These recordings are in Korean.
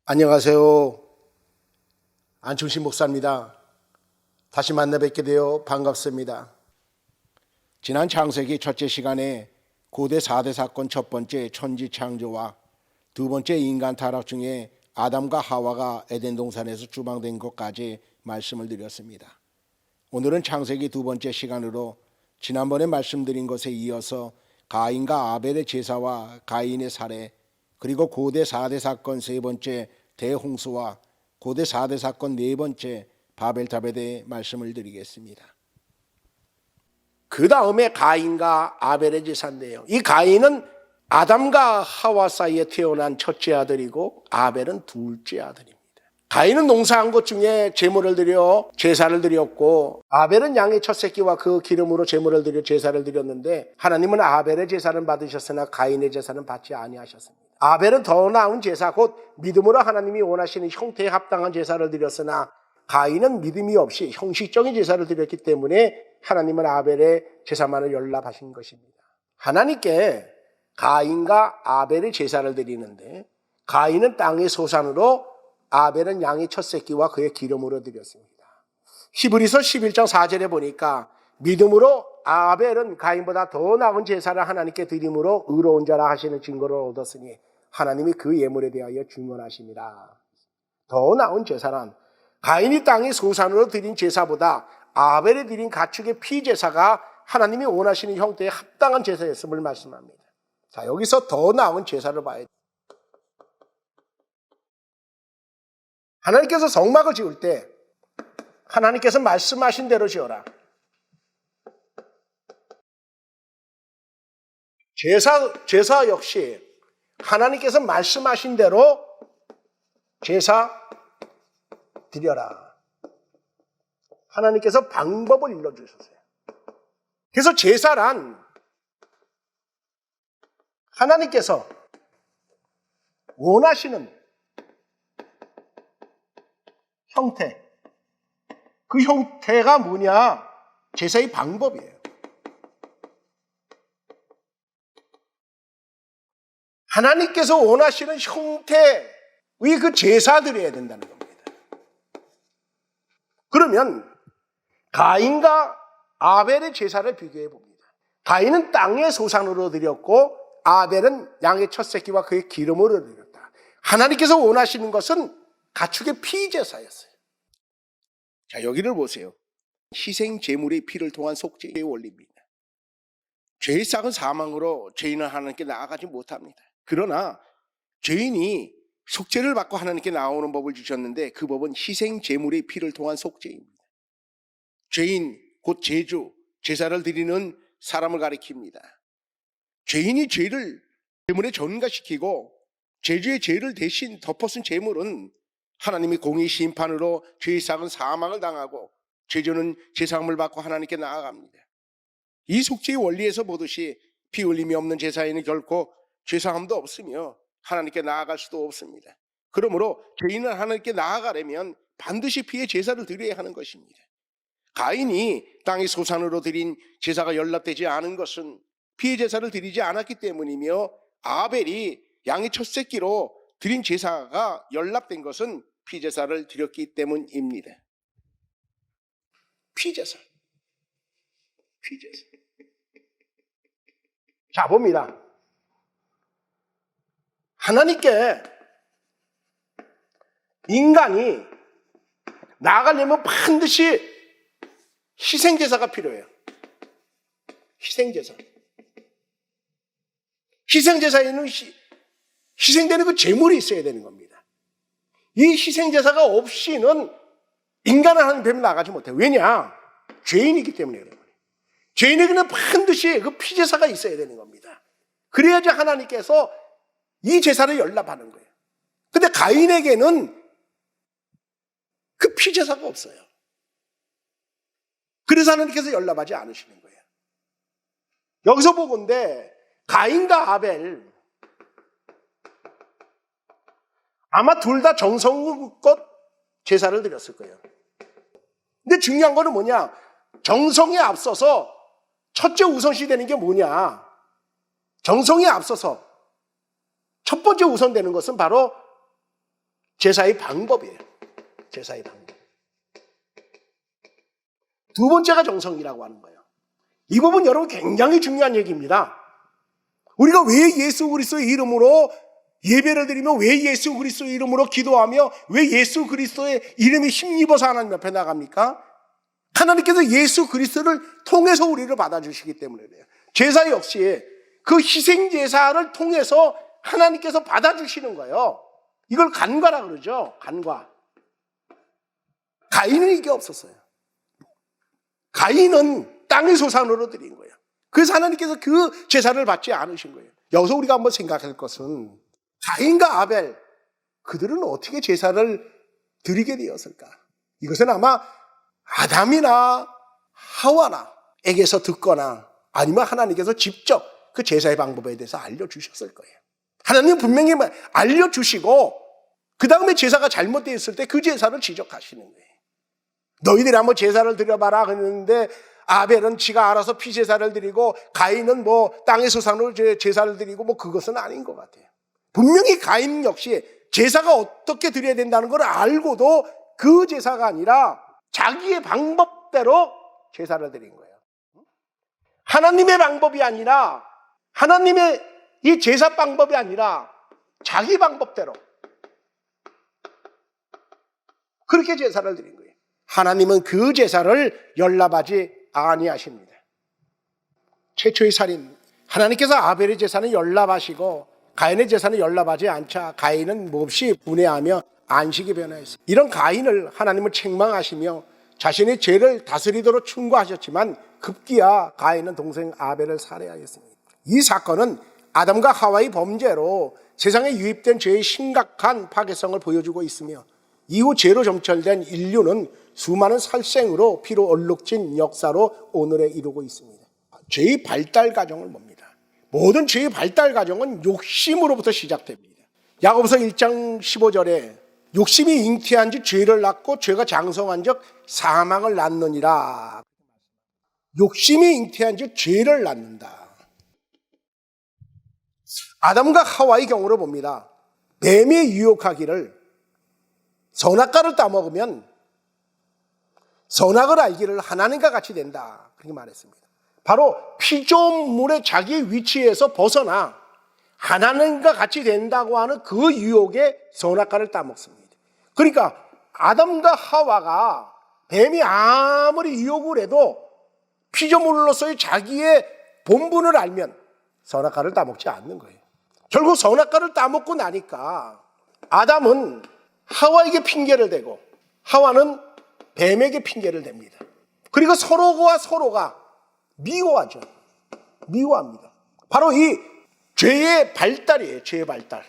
안녕하세요. 안충신 목사입니다. 다시 만나 뵙게 되어 반갑습니다. 지난 창세기 첫째 시간에 고대 4대 사건 첫 번째 천지 창조와 두 번째 인간 타락 중에 아담과 하와가 에덴 동산에서 추방된 것까지 말씀을 드렸습니다. 오늘은 창세기 두 번째 시간으로 지난번에 말씀드린 것에 이어서 가인과 아벨의 제사와 가인의 살해, 그리고 고대 4대 사건 세 번째 대홍수와 고대 4대 사건 네 번째 바벨탑에 대해 말씀을 드리겠습니다. 그 다음에 가인과 아벨의 제사인데요. 이 가인은 아담과 하와 사이에 태어난 첫째 아들이고 아벨은 둘째 아들입니다. 가인은 농사한 것 중에 제물을 드려 제사를 드렸고, 아벨은 양의 첫 새끼와 그 기름으로 제물을 드려 제사를 드렸는데, 하나님은 아벨의 제사는 받으셨으나 가인의 제사는 받지 아니하셨습니다. 아벨은 더 나은 제사, 곧 믿음으로 하나님이 원하시는 형태에 합당한 제사를 드렸으나, 가인은 믿음이 없이 형식적인 제사를 드렸기 때문에 하나님은 아벨의 제사만을 연락하신 것입니다. 하나님께 가인과 아벨의 제사를 드리는데, 가인은 땅의 소산으로, 아벨은 양의 첫 새끼와 그의 기름으로 드렸습니다. 히브리서 11장 4절에 보니까 믿음으로 아벨은 가인보다 더 나은 제사를 하나님께 드림으로 의로운 자라 하시는 증거를 얻었으니 하나님이 그 예물에 대하여 증언하십니다. 더 나은 제사란 가인이 땅의 소산으로 드린 제사보다 아벨이 드린 가축의 피제사가 하나님이 원하시는 형태에 합당한 제사였음을 말씀합니다. 자, 여기서 더 나은 제사를 봐야 돼요. 하나님께서 성막을 지을 때 하나님께서 말씀하신 대로 지어라. 제사 역시 하나님께서 말씀하신 대로 제사 드려라. 하나님께서 방법을 일러주셨어요. 그래서 제사란 하나님께서 원하시는 형태, 그 형태가 뭐냐? 제사의 방법이에요. 하나님께서 원하시는 형태의 그 제사 드려야 된다는 겁니다. 그러면 가인과 아벨의 제사를 비교해 봅니다. 가인은 땅의 소산으로 드렸고 아벨은 양의 첫 새끼와 그의 기름으로 드렸다. 하나님께서 원하시는 것은 가축의 피제사였어요. 자, 여기를 보세요. 희생 제물의 피를 통한 속죄의 원리입니다. 죄의 싹은 사망으로 죄인은 하나님께 나아가지 못합니다. 그러나 죄인이 속죄를 받고 하나님께 나오는 법을 주셨는데, 그 법은 희생 제물의 피를 통한 속죄입니다. 죄인 곧 제주, 제사를 드리는 사람을 가리킵니다. 죄인이 죄를 제물에 전가시키고 제주의 죄를 대신 덮어쓴 제물은 하나님이 공의 심판으로 죄의 싹은 사망을 당하고 제주는 제사함을 받고 하나님께 나아갑니다. 이 속죄의 원리에서 보듯이 피 흘림이 없는 제사에는 결코 죄사함도 없으며 하나님께 나아갈 수도 없습니다. 그러므로 죄인은 하나님께 나아가려면 반드시 피의 제사를 드려야 하는 것입니다. 가인이 땅의 소산으로 드린 제사가 연락되지 않은 것은 피의 제사를 드리지 않았기 때문이며, 아벨이 양의 첫 새끼로 드린 제사가 연락된 것은 피제사를 드렸기 때문입니다. 피제사. 자, 봅니다. 하나님께 인간이 나아가려면 반드시 희생제사가 필요해요. 희생제사에는 희생되는 그 제물이 있어야 되는 겁니다. 이 희생제사가 없이는 인간은 하나님 뱀 나가지 못해요. 왜냐? 죄인이기 때문에 그래요. 죄인에게는 반드시 그 피제사가 있어야 되는 겁니다. 그래야지 하나님께서 이 제사를 연락하는 거예요. 근데 가인에게는 그 피제사가 없어요. 그래서 하나님께서 연락하지 않으시는 거예요. 여기서 보건대 가인과 아벨, 아마 둘 다 정성껏 제사를 드렸을 거예요. 근데 중요한 거는 뭐냐? 정성에 앞서서 첫째 우선시 되는 게 뭐냐? 정성에 앞서서 첫 번째 우선되는 것은 바로 제사의 방법이에요. 제사의 방법. 두 번째가 정성이라고 하는 거예요. 이 부분 여러분 굉장히 중요한 얘기입니다. 우리가 왜 예수 그리스도의 이름으로 예배를 드리며 왜 예수 그리스도의 이름으로 기도하며 왜 예수 그리스도의 이름이 힘입어서 하나님 앞에 나갑니까? 하나님께서 예수 그리스도를 통해서 우리를 받아주시기 때문에 그래요. 제사 역시 그 희생 제사를 통해서 하나님께서 받아주시는 거예요. 이걸 간과라 그러죠. 간과. 가인은 이게 없었어요. 가인은 땅의 소산으로 드린 거예요. 그래서 하나님께서 그 제사를 받지 않으신 거예요. 여기서 우리가 한번 생각할 것은 가인과 아벨, 그들은 어떻게 제사를 드리게 되었을까? 이것은 아마 아담이나 하와나에게서 듣거나 아니면 하나님께서 직접 그 제사의 방법에 대해서 알려주셨을 거예요. 하나님은 분명히 알려주시고 그 다음에 제사가 잘못되어 있을 때 그 제사를 지적하시는 거예요. 너희들이 한번 제사를 드려봐라 그랬는데 아벨은 지가 알아서 피제사를 드리고 가인은 뭐 땅의 소산으로 제사를 드리고 뭐 그것은 아닌 것 같아요. 분명히 가인 역시 제사가 어떻게 드려야 된다는 걸 알고도 그 제사가 아니라 자기의 방법대로 제사를 드린 거예요. 하나님의 방법이 아니라 하나님의 이 제사 방법이 아니라 자기 방법대로 그렇게 제사를 드린 거예요. 하나님은 그 제사를 연납하지 아니하십니다. 최초의 살인, 하나님께서 아벨의 제사는 연납하시고 가인의 제사는 연납하지 않자 가인은 몹시 분해하며 안식에 변화했어요. 이런 가인을 하나님은 책망하시며 자신의 죄를 다스리도록 충고하셨지만 급기야 가인은 동생 아벨을 살해하였습니다. 이 사건은 아담과 하와의 범죄로 세상에 유입된 죄의 심각한 파괴성을 보여주고 있으며 이후 죄로 점철된 인류는 수많은 살생으로 피로 얼룩진 역사로 오늘에 이르고 있습니다. 죄의 발달 과정을 봅니다. 모든 죄의 발달 과정은 욕심으로부터 시작됩니다. 야고보서 1장 15절에 욕심이 잉태한 즉 죄를 낳고 죄가 장성한 즉 사망을 낳느니라. 욕심이 잉태한 즉 죄를 낳는다. 아담과 하와의 경우를 봅니다. 뱀이 유혹하기를 선악과를 따먹으면 선악을 알기를 하나님과 같이 된다. 그렇게 말했습니다. 바로 피조물의 자기 위치에서 벗어나 하나님과 같이 된다고 하는 그 유혹에 선악과를 따먹습니다. 그러니까 아담과 하와가 뱀이 아무리 유혹을 해도 피조물로서의 자기의 본분을 알면 선악과를 따먹지 않는 거예요. 결국 선악과를 따먹고 나니까 아담은 하와에게 핑계를 대고 하와는 뱀에게 핑계를 댑니다. 그리고 서로가 미워하죠. 미워합니다. 바로 이 죄의 발달이에요. 죄의 발달.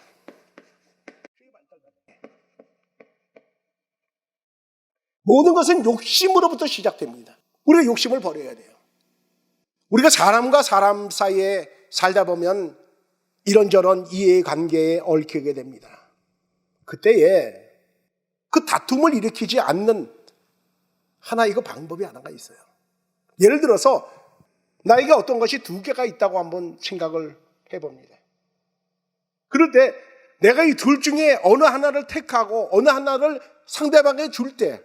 모든 것은 욕심으로부터 시작됩니다. 우리가 욕심을 버려야 돼요. 우리가 사람과 사람 사이에 살다 보면 이런저런 이해관계에 얽히게 됩니다. 그때에 그 다툼을 일으키지 않는 이거 방법이 하나가 있어요. 예를 들어서 나에게 어떤 것이 두 개가 있다고 한번 생각을 해봅니다. 그럴 때 내가 이 둘 중에 어느 하나를 택하고 어느 하나를 상대방에게 줄 때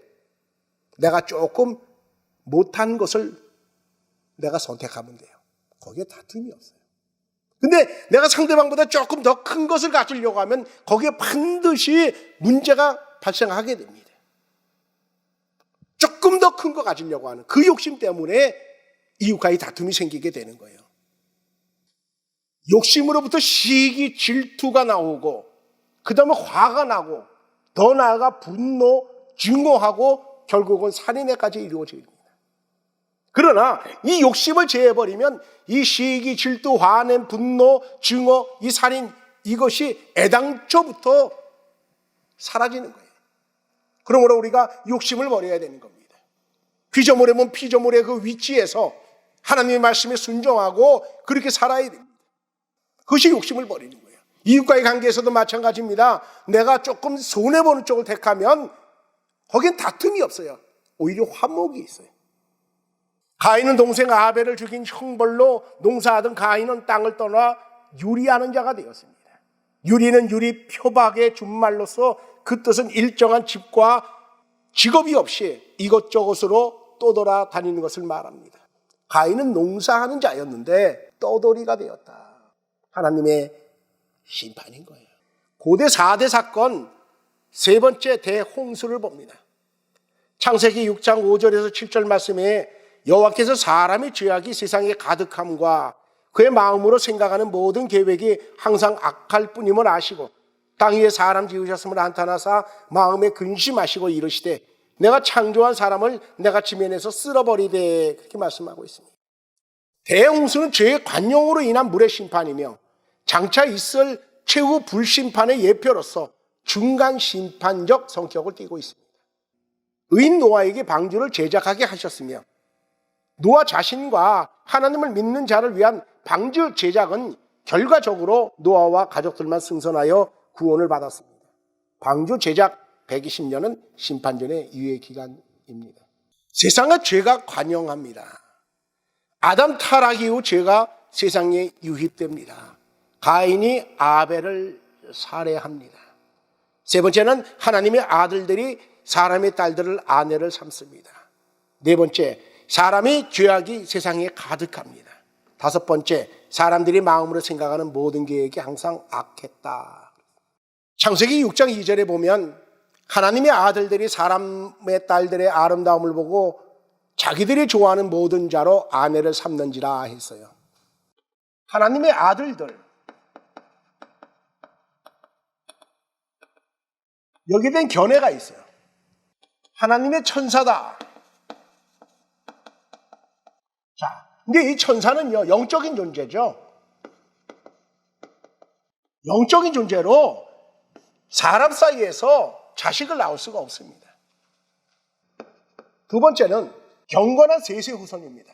내가 조금 못한 것을 내가 선택하면 돼요. 거기에 다툼이 없어요. 근데 내가 상대방보다 조금 더 큰 것을 가지려고 하면 거기에 반드시 문제가 발생하게 됩니다. 조금 더 큰 거 가지려고 하는 그 욕심 때문에 이웃과의 다툼이 생기게 되는 거예요. 욕심으로부터 시기, 질투가 나오고 그 다음에 화가 나고 더 나아가 분노, 증오하고 결국은 살인에까지 이루어집니다. 그러나 이 욕심을 제해버리면 이 시기, 질투, 화냄, 분노, 증오, 이 살인 이것이 애당초부터 사라지는 거예요. 그러므로 우리가 욕심을 버려야 되는 겁니다. 피조물이면 피조물의 그 위치에서 하나님의 말씀에 순종하고 그렇게 살아야 됩니다. 그것이 욕심을 버리는 거예요. 이웃과의 관계에서도 마찬가지입니다. 내가 조금 손해보는 쪽을 택하면 거긴 다툼이 없어요. 오히려 화목이 있어요. 가인은 동생 아벨을 죽인 형벌로 농사하던 가인은 땅을 떠나 유리하는 자가 되었습니다. 유리는 유리 표박의 준말로서 그 뜻은 일정한 집과 직업이 없이 이것저것으로 떠돌아다니는 것을 말합니다. 가인은 농사하는 자였는데 떠돌이가 되었다. 하나님의 심판인 거예요. 고대 4대 사건 세 번째 대홍수를 봅니다. 창세기 6장 5절에서 7절 말씀에 여호와께서 사람의 죄악이 세상에 가득함과 그의 마음으로 생각하는 모든 계획이 항상 악할 뿐임을 아시고 땅 위에 사람 지으셨음을 한탄하사 마음에 근심하시고 이르시되 내가 창조한 사람을 내가 지면에서 쓸어버리되, 그렇게 말씀하고 있습니다. 대홍수는 죄의 관용으로 인한 물의 심판이며 장차 있을 최후 불심판의 예표로서 중간 심판적 성격을 띠고 있습니다. 의인 노아에게 방주를 제작하게 하셨으며 노아 자신과 하나님을 믿는 자를 위한 방주 제작은 결과적으로 노아와 가족들만 승선하여 구원을 받았습니다. 방주 제작 120년은 심판전의 유예 기간입니다. 세상의 죄가 관영합니다. 아담 타락 이후 죄가 세상에 유입됩니다. 가인이 아벨을 살해합니다. 세 번째는 하나님의 아들들이 사람의 딸들을 아내를 삼습니다. 네 번째, 사람의 죄악이 세상에 가득합니다. 다섯 번째, 사람들이 마음으로 생각하는 모든 계획이 항상 악했다. 창세기 6장 2절에 보면 하나님의 아들들이 사람의 딸들의 아름다움을 보고 자기들이 좋아하는 모든 자로 아내를 삼는지라 했어요. 하나님의 아들들, 여기에 대한 견해가 있어요. 하나님의 천사다. 자, 근데 이 천사는요, 영적인 존재죠. 영적인 존재로 사람 사이에서 자식을 낳을 수가 없습니다. 두 번째는 경건한 셋의 후손입니다.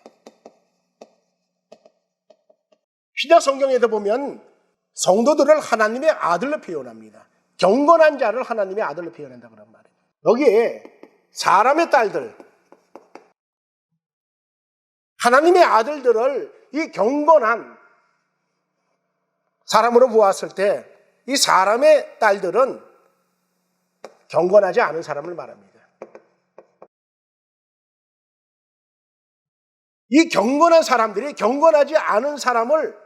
신약 성경에도 보면 성도들을 하나님의 아들로 표현합니다. 경건한 자를 하나님의 아들로 표현한다 그런 말이에요. 여기에 사람의 딸들, 하나님의 아들들을 이 경건한 사람으로 보았을 때 이 사람의 딸들은 경건하지 않은 사람을 말합니다. 이 경건한 사람들이 경건하지 않은 사람을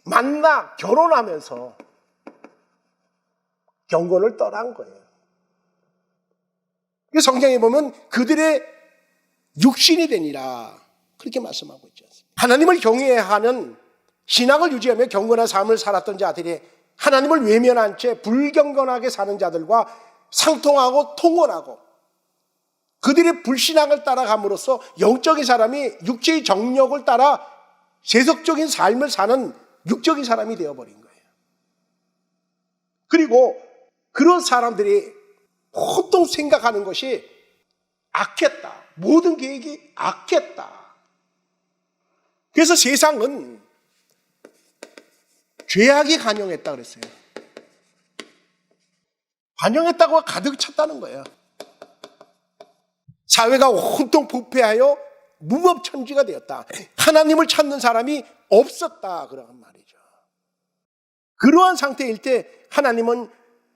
만나 결혼하면서 경건을 떠난 거예요. 성경에 보면 그들의 육신이 되니라, 그렇게 말씀하고 있죠. 하나님을 경외하는 신앙을 유지하며 경건한 삶을 살았던 자들이 하나님을 외면한 채 불경건하게 사는 자들과 상통하고 통혼하고 그들의 불신앙을 따라감으로써 영적인 사람이 육체의 정욕을 따라 세속적인 삶을 사는 육적인 사람이 되어버린 거예요. 그리고 그런 사람들이 보통 생각하는 것이 악했다. 모든 계획이 악했다. 그래서 세상은 죄악이 관영했다 그랬어요. 관영했다고 가득 찼다는 거예요. 사회가 온통 부패하여 무법천지가 되었다. 하나님을 찾는 사람이 없었다 그런 말이죠. 그러한 상태일 때 하나님은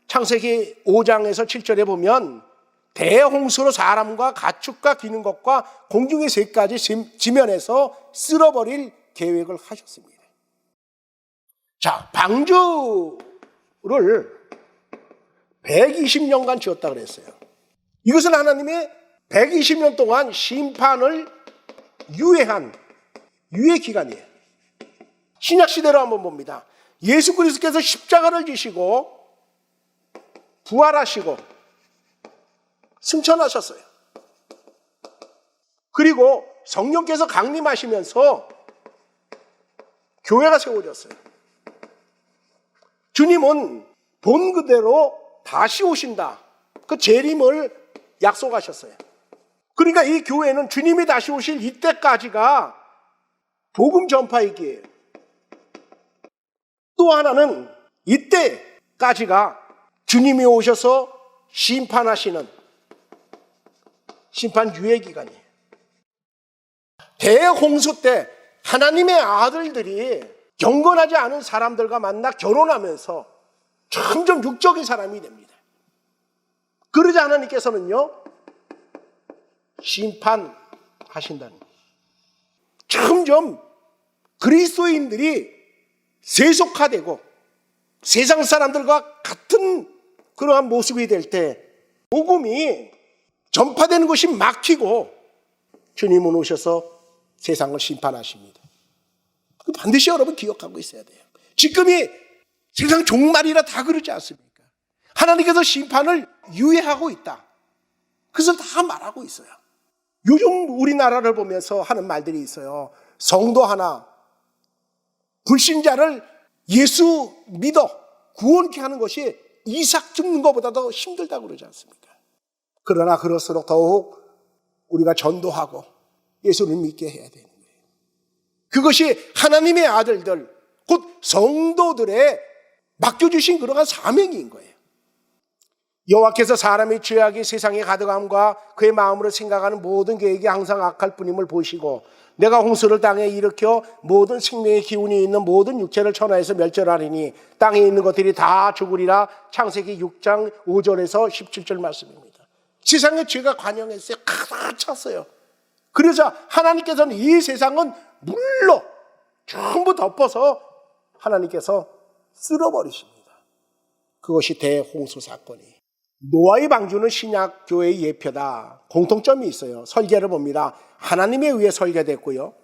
창세기 5장에서 7절에 보면 대홍수로 사람과 가축과 기는 것과 공중의 새까지 지면에서 쓸어버릴 계획을 하셨습니다. 자, 방주를 120년간 지었다 그랬어요. 이것은 하나님의 120년 동안 심판을 유예한 유예 기간이에요. 신약 시대로 한번 봅니다. 예수 그리스도께서 십자가를 지시고 부활하시고 승천하셨어요. 그리고 성령께서 강림하시면서 교회가 세워졌어요. 주님은 본 그대로 다시 오신다. 그 재림을 약속하셨어요. 그러니까 이 교회는 주님이 다시 오실 이때까지가 복음 전파의 기회예요. 또 하나는 이때까지가 주님이 오셔서 심판하시는 심판 유예 기간이에요. 대홍수 때 하나님의 아들들이 경건하지 않은 사람들과 만나 결혼하면서 점점 육적인 사람이 됩니다. 그러자 하나님께서는요, 심판하신다는 거예요. 점점 그리스도인들이 세속화되고 세상 사람들과 같은 그러한 모습이 될 때 복음이 전파되는 것이 막히고 주님은 오셔서 세상을 심판하십니다. 반드시 여러분 기억하고 있어야 돼요. 지금이 세상 종말이라 다 그러지 않습니까? 하나님께서 심판을 유예하고 있다. 그것을 다 말하고 있어요. 요즘 우리나라를 보면서 하는 말들이 있어요. 성도 하나, 불신자를 예수 믿어 구원케 하는 것이 이삭 죽는 것보다 더 힘들다고 그러지 않습니까? 그러나 그럴수록 더욱 우리가 전도하고 예수를 믿게 해야 되는 거예요. 그것이 하나님의 아들들, 곧 성도들의 맡겨주신 그러한 사명인 거예요. 여호와께서 사람의 죄악이 세상에 가득함과 그의 마음으로 생각하는 모든 계획이 항상 악할 뿐임을 보시고 내가 홍수를 땅에 일으켜 모든 생명의 기운이 있는 모든 육체를 천하에서 멸절하리니 땅에 있는 것들이 다 죽으리라. 창세기 6장 5절에서 17절 말씀입니다. 세상의 죄가 관영했어요. 가득 찼어요. 그래서 하나님께서는 이 세상은 물로 전부 덮어서 하나님께서 쓸어버리십니다. 그것이 대홍수 사건이. 노아의 방주는 신약 교회의 예표다. 공통점이 있어요. 설계를 봅니다. 하나님에 의해 설계됐고요.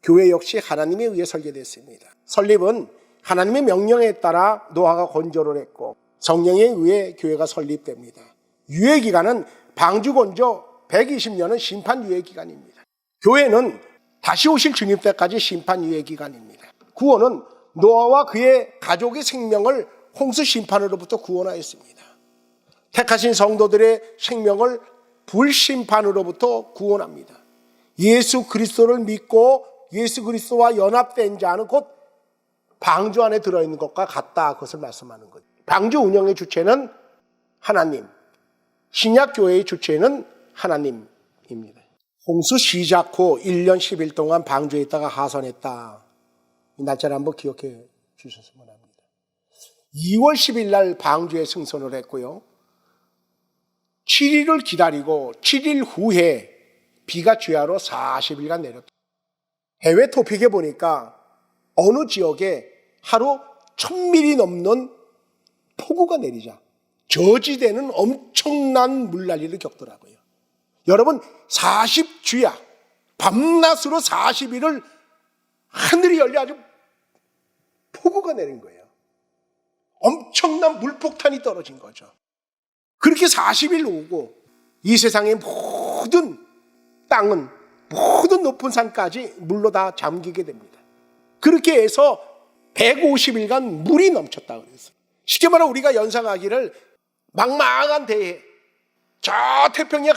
교회 역시 하나님에 의해 설계됐습니다. 설립은 하나님의 명령에 따라 노아가 건조를 했고 성령에 의해 교회가 설립됩니다. 유예기간은 방주 건조 120년은 심판 유예기간입니다. 교회는 다시 오실 주님 때까지 심판 유예기간입니다. 구원은 노아와 그의 가족의 생명을 홍수 심판으로부터 구원하였습니다. 택하신 성도들의 생명을 불심판으로부터 구원합니다. 예수 그리스도를 믿고 예수 그리스도와 연합된 자는 곧 방주 안에 들어있는 것과 같다. 그것을 말씀하는 거예요. 방주 운영의 주체는 하나님, 신약교회의 주체는 하나님입니다. 홍수 시작 후 1년 10일 동안 방주에 있다가 하선했다. 이 날짜를 한번 기억해 주셨으면 합니다. 2월 10일 날 방주에 승선을 했고요. 7일을 기다리고 7일 후에 비가 주야로 40일간 내렸다. 해외 토픽에 보니까 어느 지역에 하루 1000mm 넘는 폭우가 내리자 저지대는 엄청난 물난리를 겪더라고요. 여러분 40주야 밤낮으로 40일을 하늘이 열려 아주 폭우가 내린 거예요. 엄청난 물폭탄이 떨어진 거죠. 그렇게 40일 오고 이 세상의 모든 땅은 모든 높은 산까지 물로 다 잠기게 됩니다. 그렇게 해서 150일간 물이 넘쳤다 그랬어요. 쉽게 말하면 우리가 연상하기를 망망한 대해 저 태평양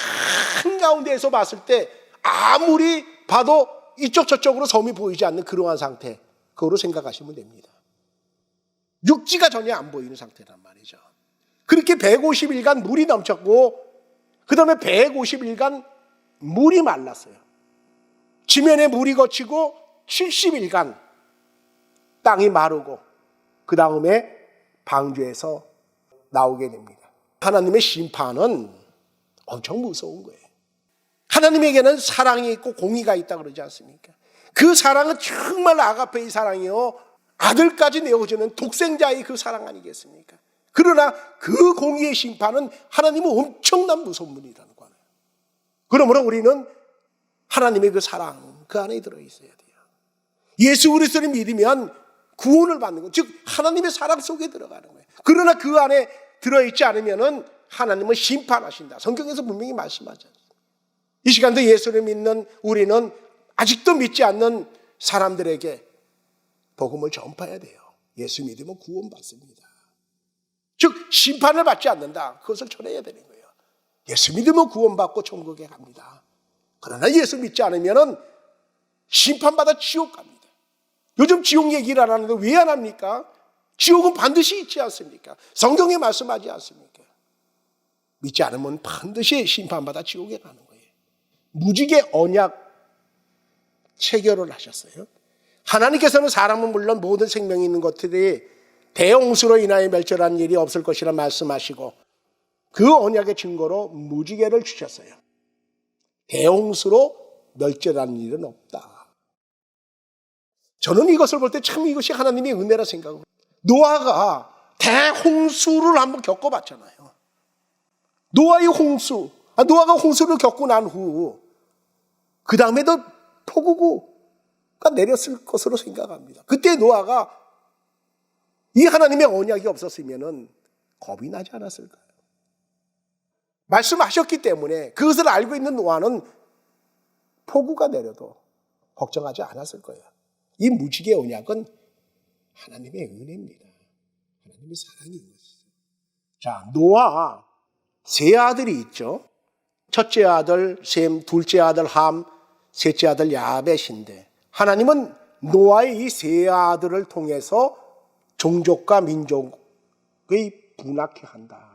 한가운데에서 봤을 때 아무리 봐도 이쪽 저쪽으로 섬이 보이지 않는 그러한 상태, 그거로 생각하시면 됩니다. 육지가 전혀 안 보이는 상태란 말이죠. 그렇게 150일간 물이 넘쳤고 그 다음에 150일간 물이 말랐어요. 지면에 물이 거치고 70일간 땅이 마르고 그 다음에 방주에서 나오게 됩니다. 하나님의 심판은 엄청 무서운 거예요. 하나님에게는 사랑이 있고 공의가 있다 그러지 않습니까? 그 사랑은 정말 아가페의 사랑이요, 아들까지 내어주는 독생자의 그 사랑 아니겠습니까? 그러나 그 공의의 심판은 하나님은 엄청난 무서운 분이라는 거예요. 그러므로 우리는 하나님의 그 사랑 그 안에 들어있어야 돼요. 예수 그리스도를 믿으면 구원을 받는 것, 즉 하나님의 사랑 속에 들어가는 거예요. 그러나 그 안에 들어있지 않으면 하나님은 심판하신다. 성경에서 분명히 말씀하잖아요. 이 시간도 예수를 믿는 우리는 아직도 믿지 않는 사람들에게 복음을 전파해야 돼요. 예수 믿으면 구원받습니다. 즉 심판을 받지 않는다. 그것을 전해야 되는 거예요. 예수 믿으면 구원받고 천국에 갑니다. 그러나 예수 믿지 않으면 심판받아 지옥 갑니다. 요즘 지옥 얘기를 안 하는데 왜 안 합니까? 지옥은 반드시 있지 않습니까? 성경에 말씀하지 않습니까? 믿지 않으면 반드시 심판받아 지옥에 가는 거예요. 무지개 언약 체결을 하셨어요. 하나님께서는 사람은 물론 모든 생명이 있는 것들이 대홍수로 인하여 멸절하는 일이 없을 것이라 말씀하시고 그 언약의 증거로 무지개를 주셨어요. 대홍수로 멸절하는 일은 없다. 저는 이것을 볼 때 참 이것이 하나님의 은혜라 생각해요. 노아가 대홍수를 한번 겪어봤잖아요. 노아의 홍수, 노아가 홍수를 겪고 난 후 그 다음에도 폭우가 내렸을 것으로 생각합니다. 그때 노아가 이 하나님의 언약이 없었으면 겁이 나지 않았을까요? 말씀하셨기 때문에 그것을 알고 있는 노아는 폭우가 내려도 걱정하지 않았을 거예요. 이 무지개 언약은 하나님의 은혜입니다. 하나님의 사랑인 것이죠. 자, 노아 세 아들이 있죠. 첫째 아들 셈, 둘째 아들 함, 셋째 아들 야벳인데 하나님은 노아의 이 세 아들을 통해서 종족과 민족의 분화케 한다.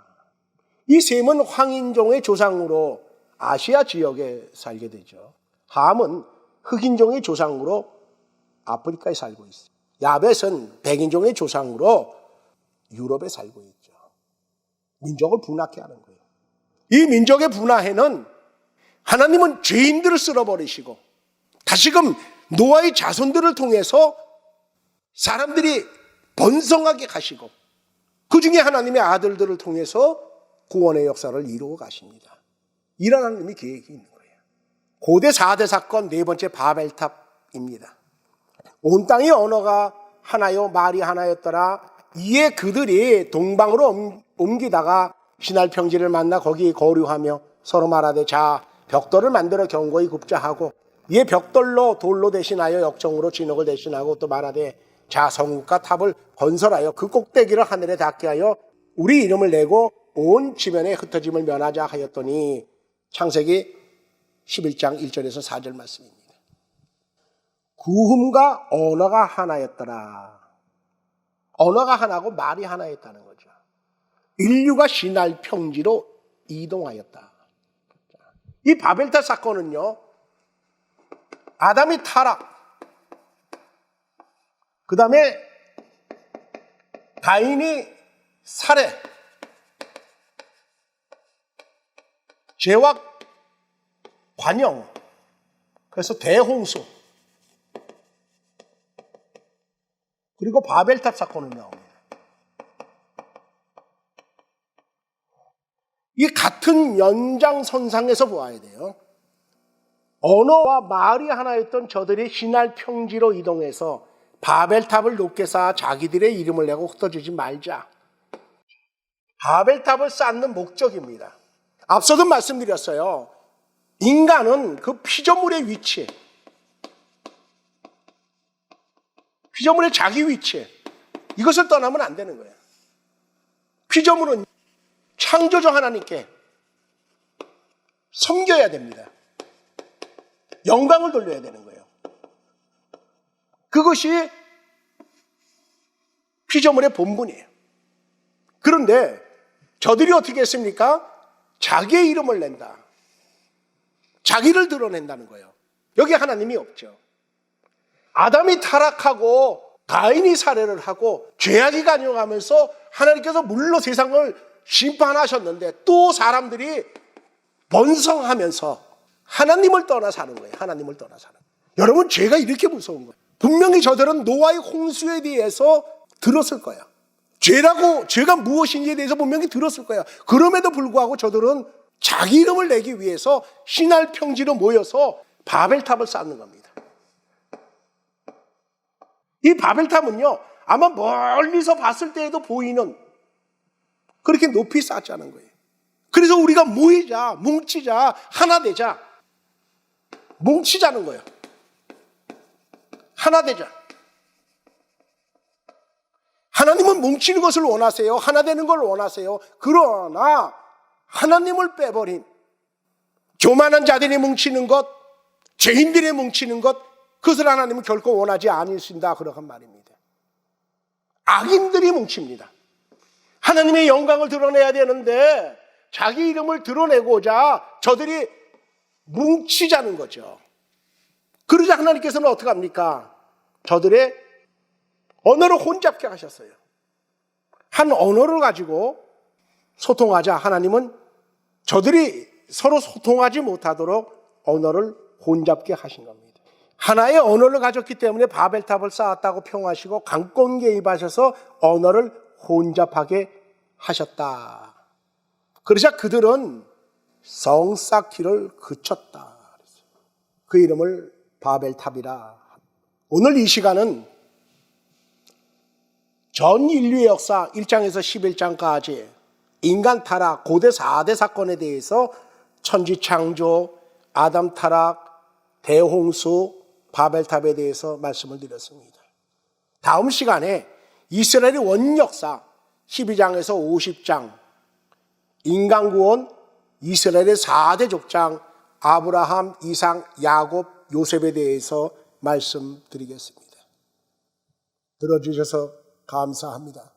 이 셈은 황인종의 조상으로 아시아 지역에 살게 되죠. 함은 흑인종의 조상으로 아프리카에 살고 있어요. 야벳은 백인종의 조상으로 유럽에 살고 있죠. 민족을 분화케 하는 거예요. 이 민족의 분화에는 하나님은 죄인들을 쓸어버리시고 다시금 노아의 자손들을 통해서 사람들이 번성하게 가시고 그 중에 하나님의 아들들을 통해서 구원의 역사를 이루어 가십니다. 이런 하나님의 계획이 있는 거예요. 고대 4대 사건 네 번째 바벨탑입니다. 온 땅의 언어가 하나요 말이 하나였더라. 이에 그들이 동방으로 옮기다가 신할 평지를 만나 거기 거류하며 서로 말하되 자 벽돌을 만들어 견고히 굽자 하고 이에 벽돌로 돌로 대신하여 역청으로 진흙을 대신하고 또 말하되 자 성읍과 탑을 건설하여 그 꼭대기를 하늘에 닿게 하여 우리 이름을 내고 온 지면에 흩어짐을 면하자 하였더니 창세기 11장 1절에서 4절 말씀입니다. 구음과 언어가 하나였더라. 언어가 하나고 말이 하나였다는 거죠. 인류가 신할 평지로 이동하였다. 이 바벨탑 사건은요, 아담이 타락, 그 다음에 가인이 살해, 죄와 관영, 그래서 대홍수, 그리고 바벨탑 사건이 나옵니다. 이 같은 연장선상에서 보아야 돼요. 언어와 말이 하나였던 저들이 신할 평지로 이동해서 바벨탑을 높게 쌓아 자기들의 이름을 내고 흩어지지 말자. 바벨탑을 쌓는 목적입니다. 앞서도 말씀드렸어요. 인간은 그 피조물의 위치에, 피조물의 자기 위치에 이것을 떠나면 안 되는 거예요. 피조물은 창조주 하나님께 섬겨야 됩니다. 영광을 돌려야 되는 거예요. 그것이 피조물의 본분이에요. 그런데 저들이 어떻게 했습니까? 자기의 이름을 낸다. 자기를 드러낸다는 거예요. 여기 하나님이 없죠. 아담이 타락하고 가인이 살해를 하고 죄악이 간영하면서 하나님께서 물로 세상을 심판하셨는데 또 사람들이 번성하면서 하나님을 떠나 사는 거예요. 하나님을 떠나 사는 거예요. 여러분, 죄가 이렇게 무서운 거예요. 분명히 저들은 노아의 홍수에 대해서 들었을 거예요. 죄가 무엇인지에 대해서 분명히 들었을 거예요. 그럼에도 불구하고 저들은 자기 이름을 내기 위해서 신할 평지로 모여서 바벨탑을 쌓는 겁니다. 이 바벨탑은요, 아마 멀리서 봤을 때에도 보이는 그렇게 높이 쌓자는 거예요. 그래서 우리가 모이자, 뭉치자, 하나 되자. 뭉치자는 거예요. 하나 되자. 하나님은 뭉치는 것을 원하세요. 하나 되는 걸 원하세요. 그러나 하나님을 빼버린 교만한 자들이 뭉치는 것, 죄인들이 뭉치는 것, 그것을 하나님은 결코 원하지 않으신다. 그러한 말입니다. 악인들이 뭉칩니다. 하나님의 영광을 드러내야 되는데 자기 이름을 드러내고자 저들이 뭉치자는 거죠. 그러자 하나님께서는 어떻게 합니까? 저들의 언어를 혼잡게 하셨어요. 한 언어를 가지고 소통하자 하나님은 저들이 서로 소통하지 못하도록 언어를 혼잡게 하신 겁니다. 하나의 언어를 가졌기 때문에 바벨탑을 쌓았다고 평하시고 강권 개입하셔서 언어를 혼잡하게 하셨다. 그러자 그들은 성 쌓기를 그쳤다. 그 이름을 바벨탑이라. 오늘 이 시간은 전 인류의 역사 1장에서 11장까지 인간 타락, 고대 4대 사건에 대해서 천지창조, 아담 타락, 대홍수, 바벨탑에 대해서 말씀을 드렸습니다. 다음 시간에 이스라엘의 원역사 12장에서 50장, 인간구원, 이스라엘의 4대 족장, 아브라함, 이삭, 야곱, 요셉에 대해서 말씀드리겠습니다. 들어주셔서 감사합니다.